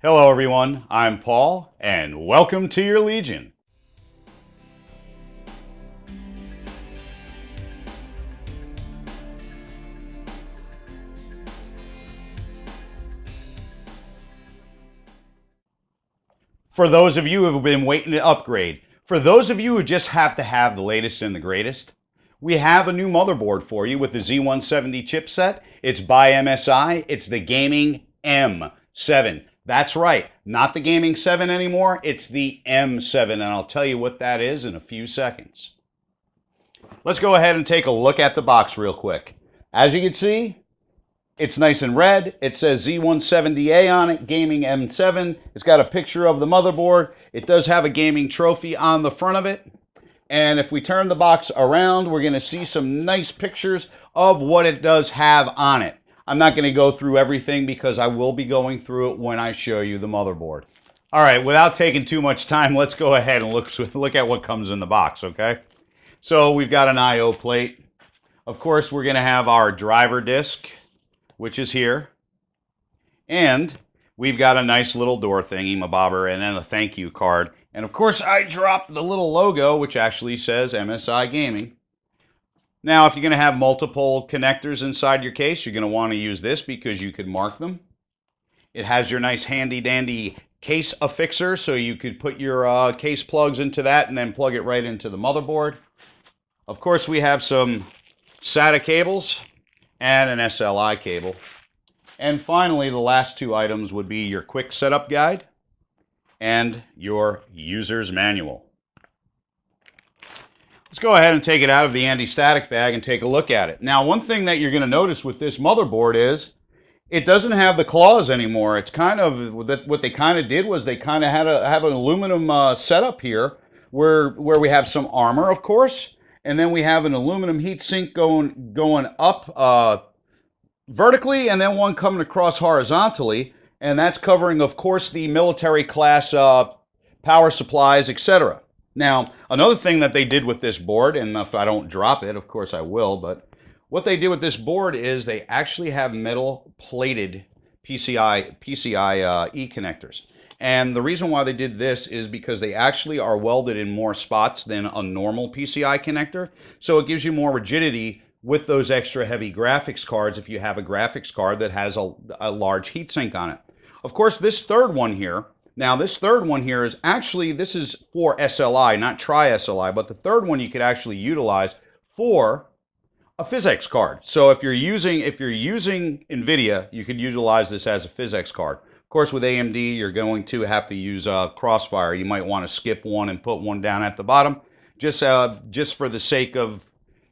Hello everyone, I'm Paul, and welcome to your Legion. For those of you who have been waiting to upgrade, for those of you who just have to have the latest and the greatest, we have a new motherboard for you with the Z170 chipset. It's by MSI. It's the Gaming M7. That's right, not the Gaming 7 anymore. It's the M7, and I'll tell you what that is in a few seconds. Let's go ahead and take a look at the box real quick. As you can see, it's nice and red. It says Z170A on it, Gaming M7. It's got a picture of the motherboard. It does have a gaming trophy on the front of it. And if we turn the box around, we're going to see some nice pictures of what it does have on it. I'm not going to go through everything because I will be going through it when I show you the motherboard. All right, without taking too much time, let's go ahead and look at what comes in the box, okay? So we've got an I/O plate. Of course, we're going to have our driver disc, which is here. And we've got a nice little door thingy, mabobber, and then a thank you card. And of course, I dropped the little logo, which actually says MSI Gaming. Now, if you're going to have multiple connectors inside your case, you're going to want to use this because you could mark them. It has your nice handy dandy case affixer, so you could put your case plugs into that and then plug it right into the motherboard. Of course, we have some SATA cables and an SLI cable. And finally, the last two items would be your quick setup guide and your user's manual. Let's go ahead and take it out of the anti-static bag and take a look at it. Now, one thing that you're going to notice with this motherboard is it doesn't have the claws anymore. It's kind of what they kind of did was they kind of had have an aluminum setup here where we have some armor, of course, and then we have an aluminum heat sink going up vertically, and then one coming across horizontally, and that's covering, of course, the military class power supplies, etc. Now, another thing that they did with this board, and if I don't drop it, of course I will, but what they did with this board is they actually have metal plated PCIe connectors. And the reason why they did this is because they actually are welded in more spots than a normal PCI connector, so it gives you more rigidity with those extra heavy graphics cards if you have a graphics card that has a large heatsink on it. Of course, this third one here, this third one here is actually, this is for SLI, not tri-SLI, but the third one you could actually utilize for a PhysX card. So if you're using NVIDIA, you could utilize this as a PhysX card. Of course, with AMD, you're going to have to use Crossfire. You might want to skip one and put one down at the bottom, just for the sake of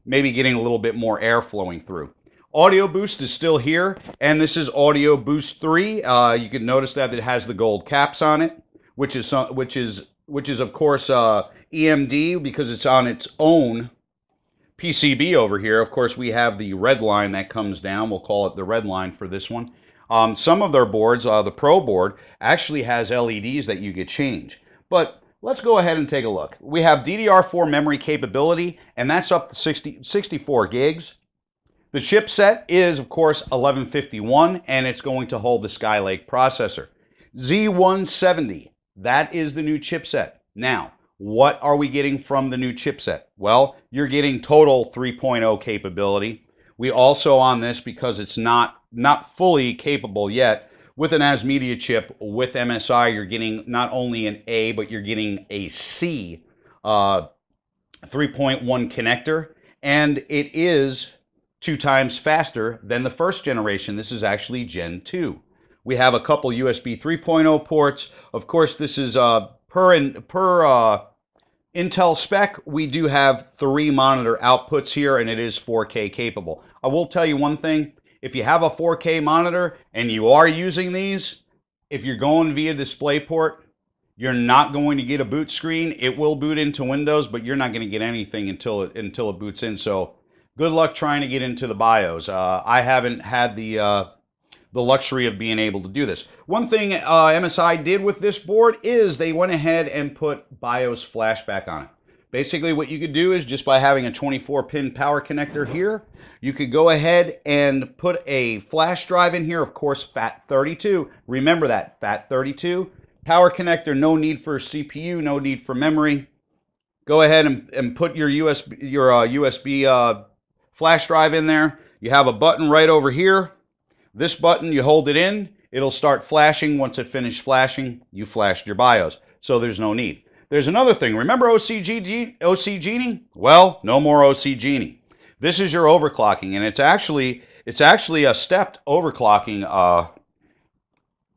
maybe getting a little bit more air flowing through. Audio Boost is still here, and this is Audio Boost 3. You can notice that it has the gold caps on it, which is of course EMD because it's on its own PCB over here. Of course, we have the red line that comes down. We'll call it the red line for this one. Some of their boards, the Pro board, actually has LEDs that you could change. But let's go ahead and take a look. We have DDR4 memory capability, and that's up to 64 gigs. The chipset is, of course, 1151, and it's going to hold the Skylake processor. Z170, that is the new chipset. Now, what are we getting from the new chipset? Well, you're getting total 3.0 capability. We also on this, because it's not fully capable yet, with an AS Media chip with MSI, you're getting not only an A, but you're getting a C 3.1 connector, and it is 2 times faster than the first generation. This is actually Gen 2. We have a couple USB 3.0 ports. Of course, this is per Intel spec, we do have 3 monitor outputs here, and it is 4K capable. I will tell you one thing. If you have a 4K monitor and you are using these, if you're going via DisplayPort, you're not going to get a boot screen. It will boot into Windows, but you're not going to get anything until it boots in. So good luck trying to get into the BIOS. I haven't had the luxury of being able to do this. One thing MSI did with this board is they went ahead and put BIOS flashback on it. Basically what you could do is just by having a 24-pin power connector here, you could go ahead and put a flash drive in here, of course FAT32. Remember that, FAT32. Power connector, no need for CPU, no need for memory. Go ahead and put your USB flash drive in there. You have a button right over here. This button, you hold it in, it'll start flashing. Once it finishes flashing, you flashed your BIOS. So there's no need. There's another thing. Remember OC Genie? Well, no more OC Genie. This is your overclocking, and it's actually a stepped overclocking.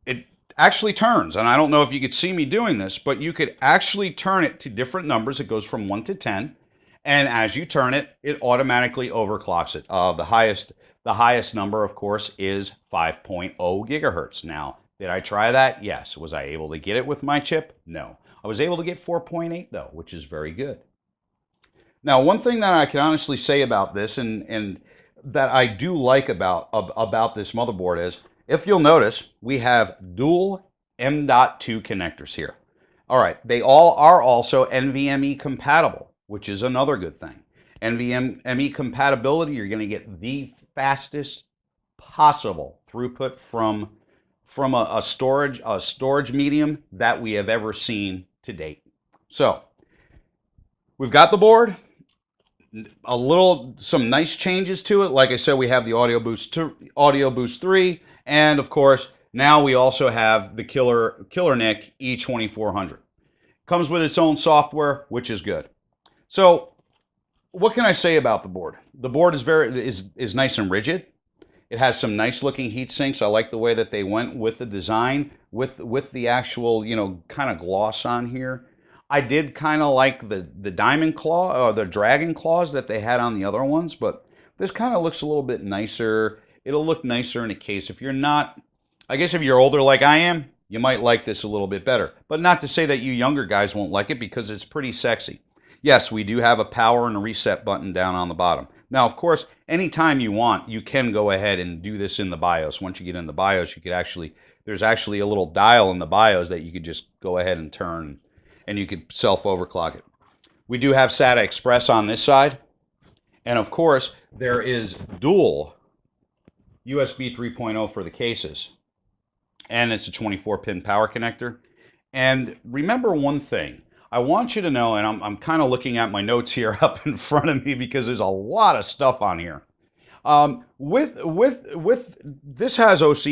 It actually turns, and I don't know if you could see me doing this, but you could actually turn it to different numbers. It goes from 1 to 10, and as you turn it, it automatically overclocks it. The highest number, of course, is 5.0 gigahertz. Now, did I try that? Yes. Was I able to get it with my chip? No. I was able to get 4.8 though, which is very good. Now, one thing that I can honestly say about this, and that I do like about this motherboard is, if you'll notice, we have dual M.2 connectors here. All right, they all are also NVMe compatible, which is another good thing. NVMe compatibility, you're going to get the fastest possible throughput from a storage medium that we have ever seen to date. So we've got the board, some nice changes to it. Like I said, we have the Audio Boost 3, and of course now we also have the Killer NIC E2400. Comes with its own software, which is good. So what can I say about the board? The board is nice and rigid. It has some nice looking heat sinks. I like the way that they went with the design, with the actual, kind of gloss on here. I did kind of like the diamond claw, or the dragon claws that they had on the other ones, but this kind of looks a little bit nicer. It'll look nicer in a case. If you're not, I guess if you're older like I am, you might like this a little bit better. But not to say that you younger guys won't like it, because it's pretty sexy. Yes, we do have a power and a reset button down on the bottom. Now, of course, anytime you want, you can go ahead and do this in the BIOS. Once you get in the BIOS, you could there's actually a little dial in the BIOS that you could just go ahead and turn, and you could self-overclock it. We do have SATA Express on this side. And of course, there is dual USB 3.0 for the cases. And it's a 24-pin power connector. And remember one thing. I want you to know, and I'm kind of looking at my notes here up in front of me because there's a lot of stuff on here. With this has OC,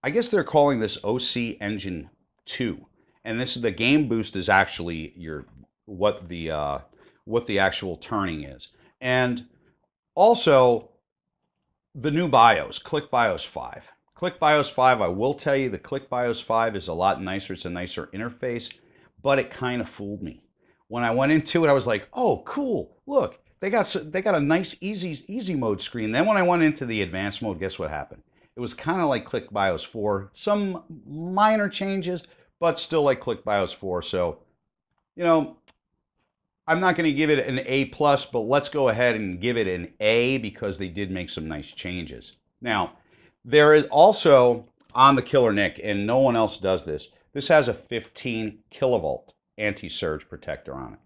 I guess they're calling this OC Engine 2, and this is the Game Boost is actually what the actual turning is, and also the new BIOS, Click BIOS 5. Click BIOS 5, I will tell you, the Click BIOS 5 is a lot nicer. It's a nicer interface. But it kind of fooled me. When I went into it, I was like, oh, cool. Look, they got a nice easy mode screen. Then when I went into the advanced mode, guess what happened? It was kind of like Click BIOS 4. Some minor changes, but still like Click BIOS 4. So, I'm not going to give it an A+, but let's go ahead and give it an A because they did make some nice changes. Now, there is also on the Killer NIC, and no one else does this, this has a 15 kilovolt anti-surge protector on it.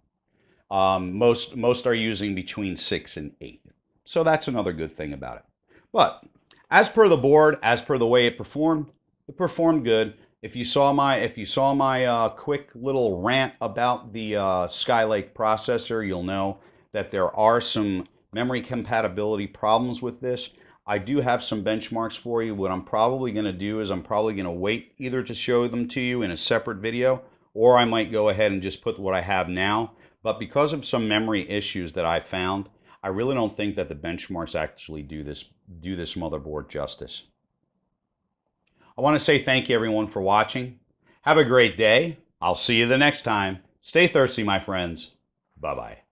Most are using between 6 and 8. So that's another good thing about it. But as per the board, as per the way it performed good. If you saw my quick little rant about the Skylake processor, you'll know that there are some memory compatibility problems with this. I do have some benchmarks for you. What I'm probably going to do is I'm probably going to wait either to show them to you in a separate video, or I might go ahead and just put what I have now. But because of some memory issues that I found, I really don't think that the benchmarks actually do this motherboard justice. I want to say thank you everyone for watching. Have a great day. I'll see you the next time. Stay thirsty, my friends. Bye-bye.